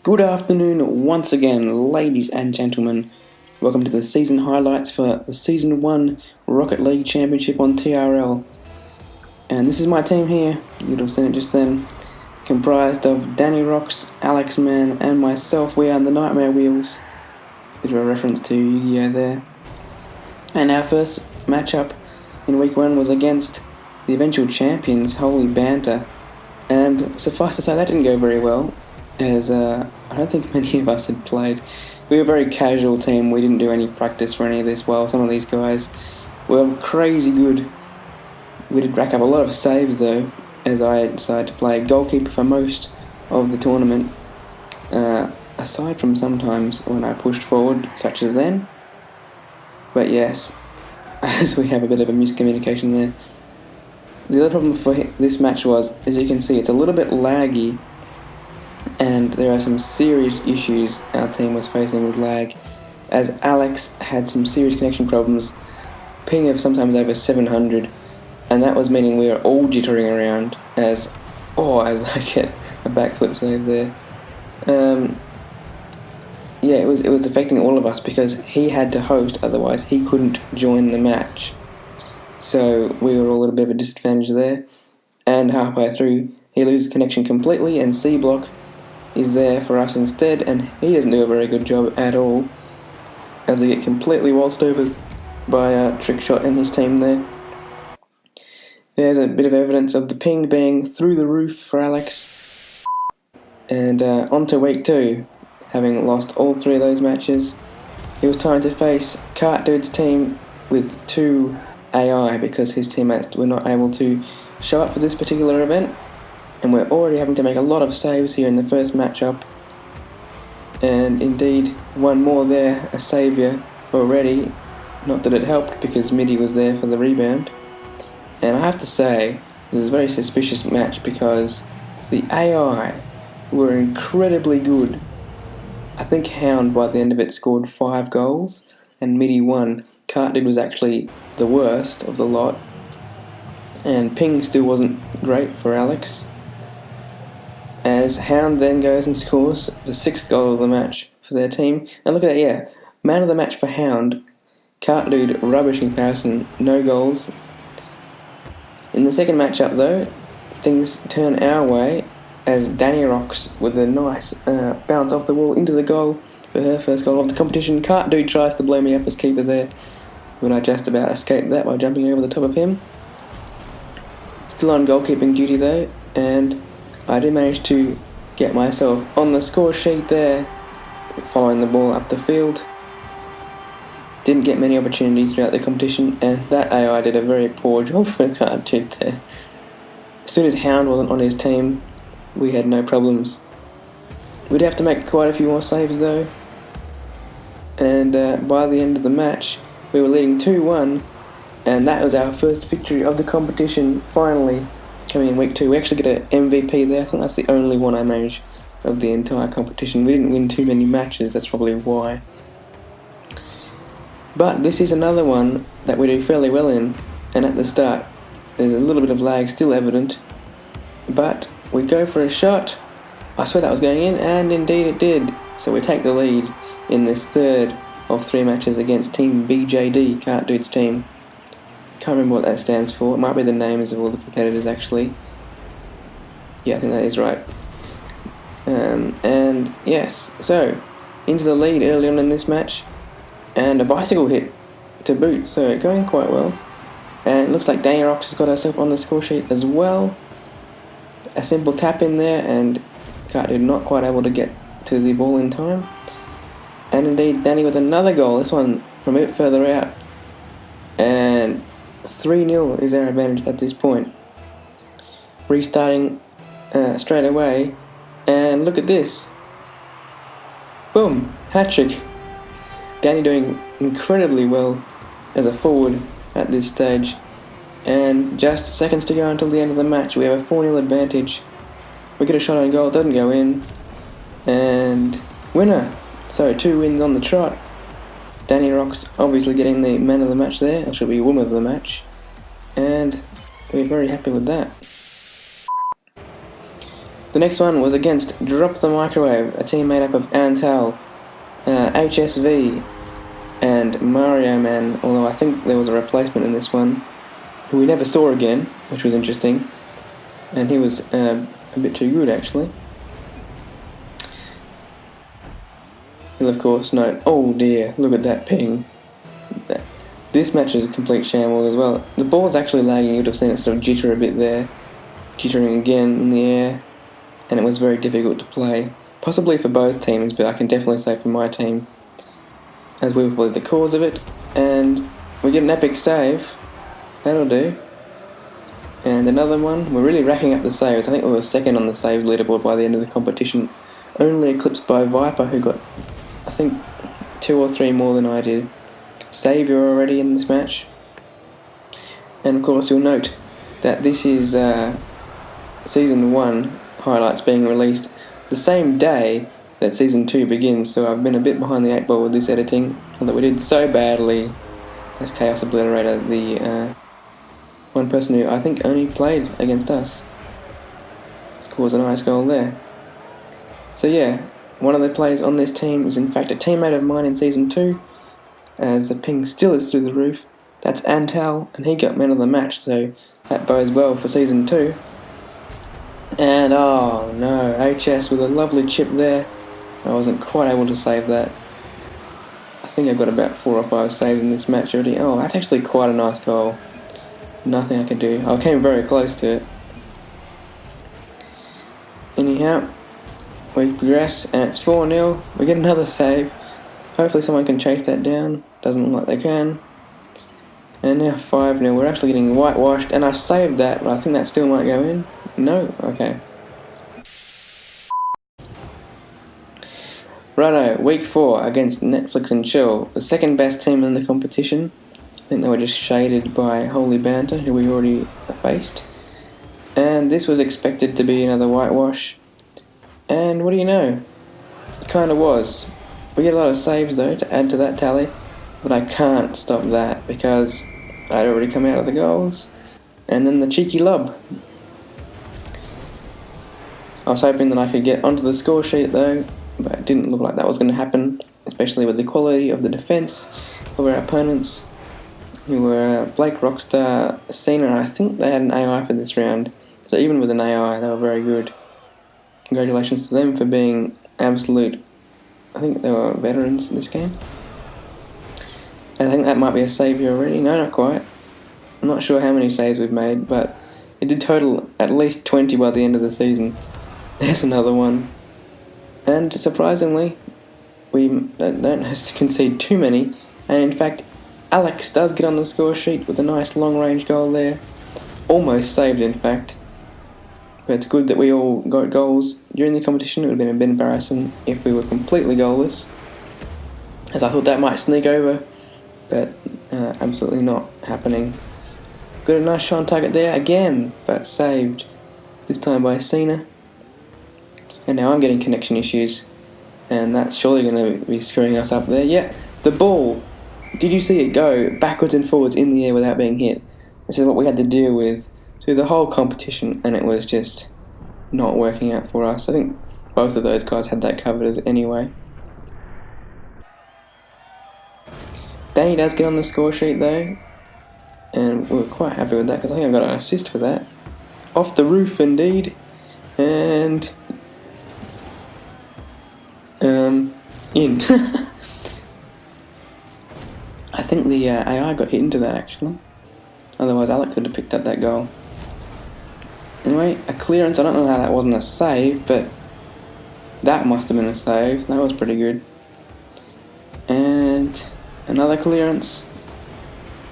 Good afternoon once again, ladies and gentlemen. Welcome to the season highlights for the Season 1 Rocket League Championship on TRL. And this is my team here, you'd have seen it just then, comprised of Danny Rocks, Alex Man, and myself. We are the Nightmare Wheels. Bit of a reference to Yu-Gi-Oh there. And our first matchup in Week 1 was against the eventual champions, Holy Banter. And suffice to say, that didn't go very well, as I don't think many of us had played. We were a very casual team. We didn't do any practice for any of this, while some of these guys were crazy good. We did rack up a lot of saves though, as I decided to play goalkeeper for most of the tournament, aside from sometimes when I pushed forward, such as then. But yes, as we have a bit of a miscommunication there. The other problem for this match was, as you can see, it's a little bit laggy, and there are some serious issues our team was facing with lag, as Alex had some serious connection problems, ping of sometimes over 700, and that was meaning we were all jittering around as I get a backflip save there. It was affecting all of us because he had to host, otherwise he couldn't join the match. So we were all a little bit of a disadvantage there, and halfway through he loses connection completely, and C Block is there for us instead, and he doesn't do a very good job at all, as we get completely waltzed over by a trick shot in his team there. There's a bit of evidence of the ping being through the roof for Alex. And on to Week 2, having lost all 3 of those matches, it was time to face Cart Dude's team with 2 AI, because his teammates were not able to show up for this particular event. And we're already having to make a lot of saves here in the first matchup. And indeed, one more there, a saviour already. Not that it helped, because Midi was there for the rebound. And I have to say, this is a very suspicious match, because the AI were incredibly good. I think Hound, by the end of it, scored 5 goals, and Midi 1. Cartdid was actually the worst of the lot. And ping still wasn't great for Alex, as Hound then goes and scores the 6th goal of the match for their team. And look at that, man of the match for Hound. Cart Dude, rubbish in comparison, no goals. In the second matchup though, things turn our way, as Danny Rocks with a nice bounce off the wall into the goal for her first goal of the competition. Cart Dude tries to blow me up as keeper there, when I just about escaped that by jumping over the top of him. Still on goalkeeping duty though, and I did manage to get myself on the score sheet there, following the ball up the field. Didn't get many opportunities throughout the competition, and that AI did a very poor job for Cart Dude there. As soon as Hound wasn't on his team, we had no problems. We'd have to make quite a few more saves though, and by the end of the match, we were leading 2-1, and that was our first victory of the competition, finally. Coming in Week 2, we actually get an MVP there. I think that's the only one I managed of the entire competition. We didn't win too many matches, that's probably why. But this is another one that we do fairly well in, and at the start there's a little bit of lag still evident, but we go for a shot. I swear that was going in, and indeed it did. So we take the lead in this third of 3 matches against Team BJD, Cart Dude's team. Can't remember what that stands for. It might be the names of all the competitors actually. Yeah, I think that is right. And yes, so into the lead early on in this match, and a bicycle hit to boot, so going quite well. And it looks like Danny Rocks has got herself on the score sheet as well. A simple tap in there, and Cart Dude not quite able to get to the ball in time. And indeed, Danny with another goal, this one from a bit further out. And 3-0 is our advantage at this point. Restarting straight away, and look at this. Boom, hat-trick. Danny doing incredibly well as a forward at this stage. And just seconds to go until the end of the match. We have a 4-0 advantage. We get a shot on goal, it doesn't go in. And winner. So 2 wins on the trot. Danny Rocks obviously getting the man of the match there, or should be woman of the match. And we're very happy with that. The next one was against Drop the Microwave, a team made up of Antal, HSV, and Mario Man, although I think there was a replacement in this one, who we never saw again, which was interesting, and he was a bit too good actually. You'll of course note, oh dear, look at that ping. This match was a complete shambles as well. The ball's actually lagging, you would have seen it sort of jitter a bit there, jittering again in the air, and it was very difficult to play. Possibly for both teams, but I can definitely say for my team, as we were probably the cause of it. And we get an epic save, that'll do. And another one, we're really racking up the saves. I think we were second on the saves leaderboard by the end of the competition, only eclipsed by Viper, who got, I think, 2 or 3 more than I did. Saviour already in this match. And of course you'll note that this is Season 1 highlights being released the same day that Season 2 begins, so I've been a bit behind the 8 ball with this editing, although we did so badly as Chaos Obliterator, the one person who I think only played against us. Scores a nice goal there. So yeah, one of the players on this team is in fact a teammate of mine in Season 2, as the ping still is through the roof. That's Antal, and he got man of the match, so that bodes well for Season 2. And oh no, HS with a lovely chip there. I wasn't quite able to save that. I think I got about 4 or 5 saves in this match already. Oh, that's actually quite a nice goal. Nothing I can do. I came very close to it. Anyhow, we progress, and it's 4-0. We get another save. Hopefully someone can chase that down. Doesn't look like they can. And now 5-0. We're actually getting whitewashed, and I saved that, but I think that still might go in. No? Okay. Righto, week 4 against Netflix and Chill, the second best team in the competition. I think they were just shaded by Holy Banter, who we already faced. And this was expected to be another whitewash. And what do you know? It kind of was. We get a lot of saves though to add to that tally, but I can't stop that because I'd already come out of the goals. And then the cheeky lob. I was hoping that I could get onto the score sheet though, but it didn't look like that was going to happen, especially with the quality of the defence of our opponents, who were Blake Rockstar, Cena, and I think they had an AI for this round. So even with an AI, they were very good. Congratulations to them for being absolute, I think they were veterans in this game. I think that might be a saviour already. No, not quite. I'm not sure how many saves we've made, but it did total at least 20 by the end of the season. There's another one. And surprisingly, we don't have to concede too many. And in fact, Alex does get on the score sheet with a nice long-range goal there. Almost saved, in fact. But it's good that we all got goals during the competition. It would have been a bit embarrassing if we were completely goalless, as I thought that might sneak over, but absolutely not happening. Got a nice shot on target there again, but saved, this time by Cena. And now I'm getting connection issues, and that's surely going to be screwing us up there. Yeah, the ball, did you see it go backwards and forwards in the air without being hit? This is what we had to deal with through the whole competition, and it was just not working out for us. I think both of those guys had that covered anyway. Danny does get on the score sheet though, and we were quite happy with that because I think I got an assist for that. Off the roof indeed, and in. I think the AI got hit into that actually. Otherwise Alex would have picked up that goal. Anyway, a clearance. I don't know how that wasn't a save, but that must have been a save. That was pretty good. And another clearance.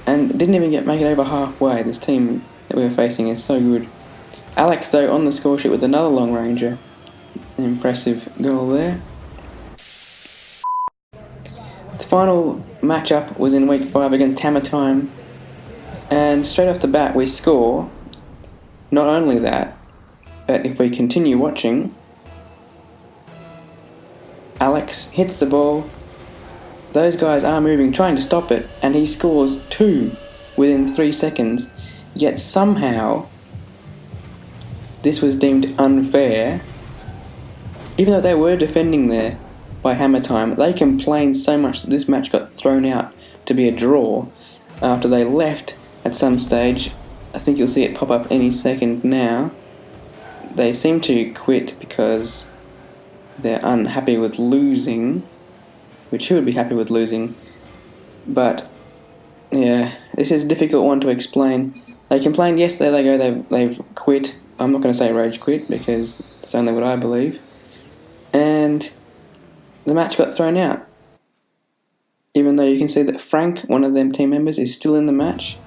And didn't even make it over halfway. This team that we were facing is so good. Alex, though, on the score sheet with another long ranger. An impressive goal there. The final matchup was in week 5 against Hammer Time. And straight off the bat, we score. Not only that, but if we continue watching, Alex hits the ball. Those guys are moving, trying to stop it, and he scores 2 within 3 seconds. Yet somehow, this was deemed unfair. Even though they were defending there by hammer time, they complained so much that this match got thrown out to be a draw after they left at some stage. I think you'll see it pop up any second now. They seem to quit because they're unhappy with losing, which who would be happy with losing? But yeah, this is a difficult one to explain. They complained yesterday, they go, they've quit. I'm not going to say rage quit because it's only what I believe. And the match got thrown out. Even though you can see that Frank, one of them team members, is still in the match.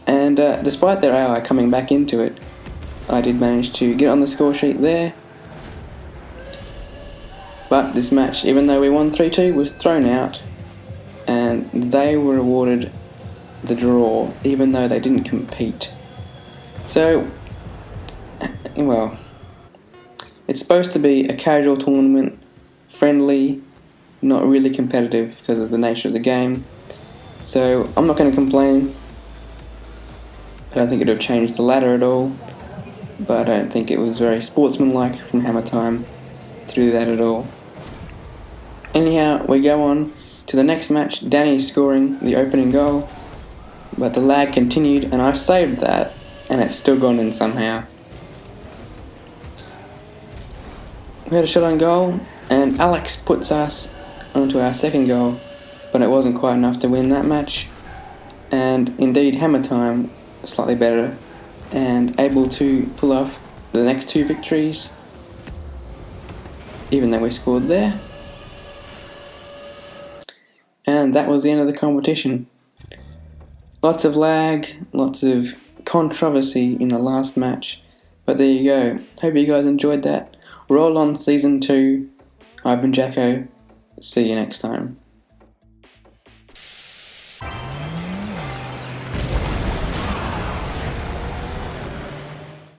And despite their AI coming back into it, I did manage to get on the score sheet there. But this match, even though we won 3-2, was thrown out. And they were awarded the draw, even though they didn't compete. So, well, it's supposed to be a casual tournament, friendly, not really competitive because of the nature of the game. So, I'm not going to complain. I don't think it would have changed the ladder at all, but I don't think it was very sportsmanlike from Hammer Time to do that at all. Anyhow, we go on to the next match. Danny scoring the opening goal, but the lag continued, and I've saved that, and it's still gone in somehow. We had a shot on goal, and Alex puts us onto our second goal, but it wasn't quite enough to win that match. And indeed, Hammer Time slightly better and able to pull off the next two victories, even though we scored there. And that was the end of the competition. Lots of lag, lots of controversy in the last match, but there you go. Hope you guys enjoyed that. Roll on Season 2. I've been Jacko. See you next time.